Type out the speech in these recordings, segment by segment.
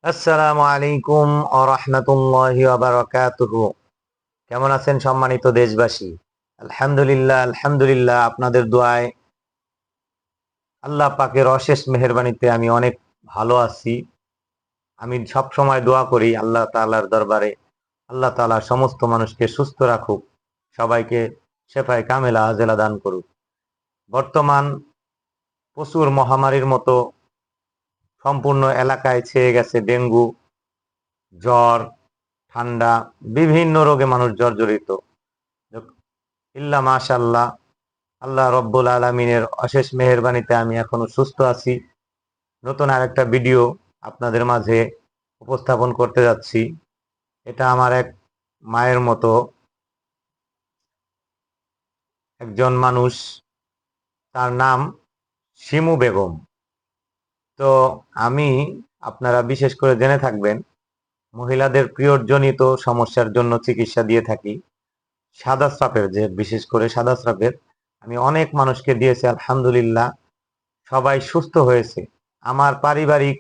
আসসালামু আলাইকুম ওয়া রাহমাতুল্লাহি ওয়া বারাকাতুহু। কেমন আছেন সম্মানিত দেশবাসী? আলহামদুলিল্লাহ আপনাদের দোয়ায় আল্লাহ পাকের অশেষ মেহেরবানিতে আমি অনেক ভালো আছি। আমি সবসময় দোয়া করি আল্লাহ তাআলার দরবারে আল্লাহ তাআলা সমস্ত মানুষকে সুস্থ রাখুক, সবাইকে শেফায়ে কামেলা আজেলা দান করুক। বর্তমান প্রচুর মহামারীর মতো সম্পূর্ণ এলাকায় ছেয়ে গেছে ডেঙ্গু, জ্বর, ঠান্ডা, বিভিন্ন রোগে মানুষ জর্জরিত। ইল্লা মাশাআল্লাহ, আল্লাহ রব্বুল আলামিনের অশেষ মেহেরবানিতে আমি এখনো সুস্থ আছি। নতুন আরেকটা ভিডিও আপনাদের মাঝে উপস্থাপন করতে যাচ্ছি। এটা আমার এক মায়ের মতো একজন মানুষ, তার নাম শিমু বেগম। তো আমি আপনারা বিশেষ করে জেনে থাকবেন, মহিলাদের পিরিয়ডজনিত সমস্যার জন্য চিকিৎসা দিয়ে থাকি। সাদা স্রাপের, যে বিশেষ করে সাদা স্রাপের আমি অনেক মানুষকে দিয়েছি, আলহামদুলিল্লাহ সবাই সুস্থ হয়েছে। আমার পারিবারিক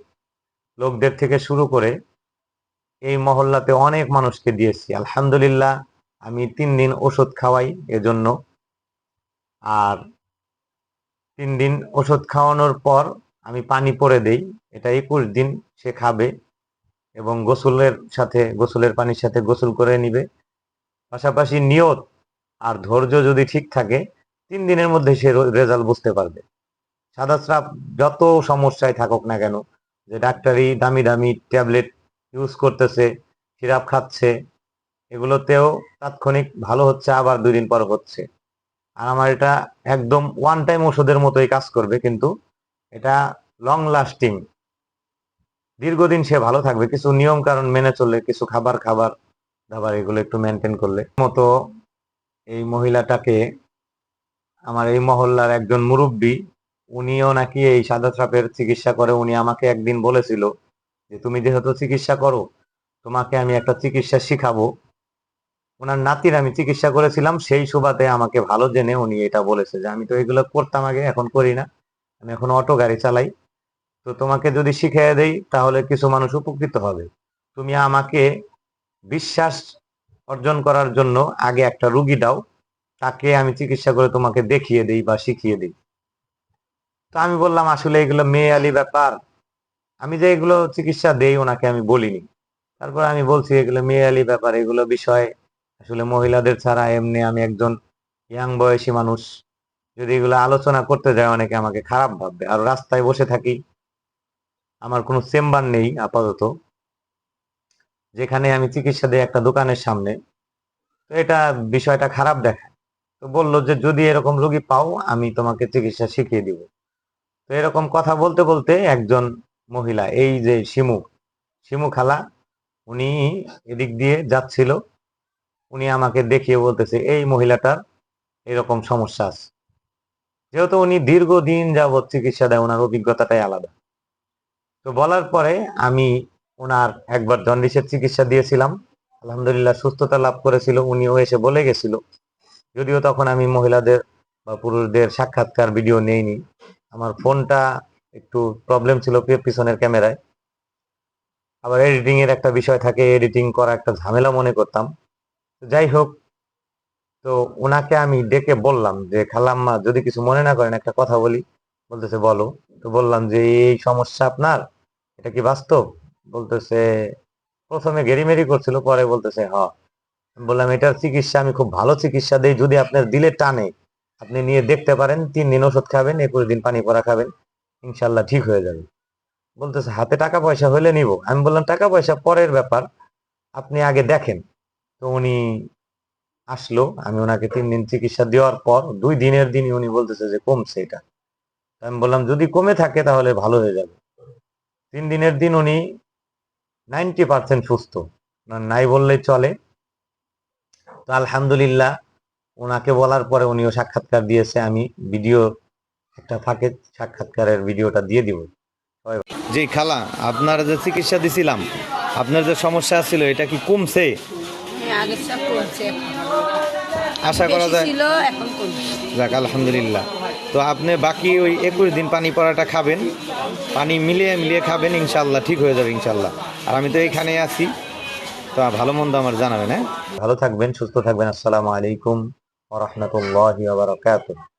লোকদের থেকে শুরু করে এই মহল্লাতে অনেক মানুষকে দিয়েছি, আলহামদুলিল্লাহ। আমি 3 দিন ওষুধ খাওয়াই এজন্য। আর 3 দিন ওষুধ খাওয়ানোর পর আমি পানি পরে দেই। এটা 21 দিন সে খাবে এবং গোসলের পানির সাথে গোসল করে নিবে। পাশাপাশি নিয়ত আর ধৈর্য যদি ঠিক থাকে, 3 দিনের মধ্যে সে রেজাল্ট বুঝতে পারবে। সাদা স্রাব যত সমস্যায় থাকুক না কেন, যে ডাক্তারি দামি দামি ট্যাবলেট ইউজ করতেছে, সিরাপ খাচ্ছে, এগুলোতেও তাৎক্ষণিক ভালো হচ্ছে, আবার 2 দিন পর হচ্ছে। আর আমার এটা একদম ওয়ান টাইম ওষুধের মতোই কাজ করবে, কিন্তু এটা লং লাস্টিং, দীর্ঘদিন সে ভালো থাকবে কিছু নিয়ম কারণ মেনে চললে, কিছু খাবার দাবার এগুলো একটু মেনটেন করলে। মতো এই মহিলাটাকে আমার এই মহল্লার একজন মুরব্বী, উনিও নাকি এই সাদা সাপের চিকিৎসা করে। উনি আমাকে একদিন বলেছিল যে তুমি যেহেতু চিকিৎসা করো, তোমাকে আমি একটা চিকিৎসা শিখাবো। ওনার নাতির আমি চিকিৎসা করেছিলাম, সেই সুবাদে আমাকে ভালো জেনে উনি এটা বলেছে যে আমি তো এগুলো করতাম আগে, এখন করি না, আমি এখন অটো গাড়ি চালাই। তো তোমাকে যদি শিখিয়ে দেই তাহলে কিছু মানুষ উপকৃত হবে। তুমি আমাকে বিশ্বাস অর্জন করার জন্য আগে একটা রুগী দাও, তাকে আমি চিকিৎসা করে তোমাকে দেখিয়ে দিই বা শিখিয়ে দিই। তো আমি বললাম আসলে এগুলো মেয়ালি ব্যাপার, আমি যে এগুলো চিকিৎসা দেই ওনাকে আমি বলিনি। তারপর আমি বলছি এগুলো মেয়ালি ব্যাপার, এগুলো বিষয় আসলে মহিলাদের ছাড়া, এমনি আমি একজন ইয়াং বয়সী মানুষ, যদি এগুলো আলোচনা করতে যায় অনেকে আমাকে খারাপ ভাববে। আর রাস্তায় বসে থাকি, আমার কোনো চেম্বার নেই আপাতত, যেখানে আমি চিকিৎসা দিই একটা দোকানের সামনে। তো এটা বিষয়টা খারাপ দেখায়। তো বললো যে যদি এরকম রোগী পাও আমি তোমাকে চিকিৎসা শিখিয়ে দিব। তো এরকম কথা বলতে বলতে একজন মহিলা, এই যে শিমু শিমু খালা, উনি এদিক দিয়ে যাচ্ছিল, উনি আমাকে দেখিয়ে বলতেছে এই মহিলাটার এরকম সমস্যা আছে। যেহেতু উনি দীর্ঘদিন যাবৎ চিকিৎসা দেয়, ওনার অভিজ্ঞতাটাই আলাদা। তো বলার পরে আমি ওনার একবার জন্ডিসের চিকিৎসা দিয়েছিলাম, আলহামদুলিল্লাহ সুস্থতা লাভ করেছিল। উনিও এসে বলে গেছিল, যদিও তখন আমি মহিলাদের বা পুরুষদের সাক্ষাৎকার ভিডিও নেইনি, আমার ফোনটা একটু প্রবলেম ছিল পিছনের ক্যামেরায়। আবার এডিটিং এর একটা বিষয় থাকে, এডিটিং করা একটা ঝামেলা মনে করতাম। যাই হোক, তো ওনাকে আমি ডেকে বললাম যে খালাম্মা যদি কিছু মনে না করেন একটা কথা বলি। বলতেছে বলো। তো বললাম যে এই সমস্যা আপনার, এটা কি বাস্তব? বলতেছে, প্রথমে গেরিমেরি করছিল, পরে বলতেছে হ। বললাম এটার চিকিৎসা আমি খুব ভালো চিকিৎসা দেই, যদি আপনার দিলে টানে আপনি নিয়ে দেখতে পারেন, 3 দিন ওষুধ খাবেন, 21 দিন পানি পড়া খাবেন, ইনশাল্লাহ ঠিক হয়ে যাবে। বলতেছে হাতে টাকা পয়সা হলে নিব। আমি বললাম টাকা পয়সা পরের ব্যাপার, আপনি আগে দেখেন। তো উনি আসলো, আমি ওনাকে 3 দিন চিকিৎসা দেওয়ার পর 2 দিনের দিনই উনি বলতেছে যে কমছে এটা। আমি বললাম যদি কমে থাকে তাহলে ভালো হয়ে যাবে। 3 দিনের দিন উনি 90% সুস্থ, নাই বললেই চলে। তো আলহামদুলিল্লাহ, ওনাকে বলার পরে উনিও সাক্ষাৎকার দিয়েছে, আমি ভিডিও একটা ফাঁকে সাক্ষাৎকারের ভিডিওটা দিয়ে দিব। জি খালা, আপনার যে চিকিৎসা দিছিলাম, আপনার যে সমস্যা ছিল এটা কি কমছে? হ্যাঁ, আগের সব কমছে। আশা করা বেশি যায়। ছিল, এখন কমছে। যাক আলহামদুলিল্লাহ। তো আপনি বাকি ওই 21 দিন পানি পড়াটা খাবেন, পানি মিলিয়ে মিলিয়ে খাবেন, ইনশাল্লাহ ঠিক হয়ে যাবে ইনশাল্লাহ। আর আমি তো এইখানে আছি, তো ভালো মন্দ আমার জানাবেন, হ্যাঁ। ভালো থাকবেন, সুস্থ থাকবেন। আসসালামু আলাইকুম ওয়া রাহমাতুল্লাহি ওয়া বারাকাতুহু।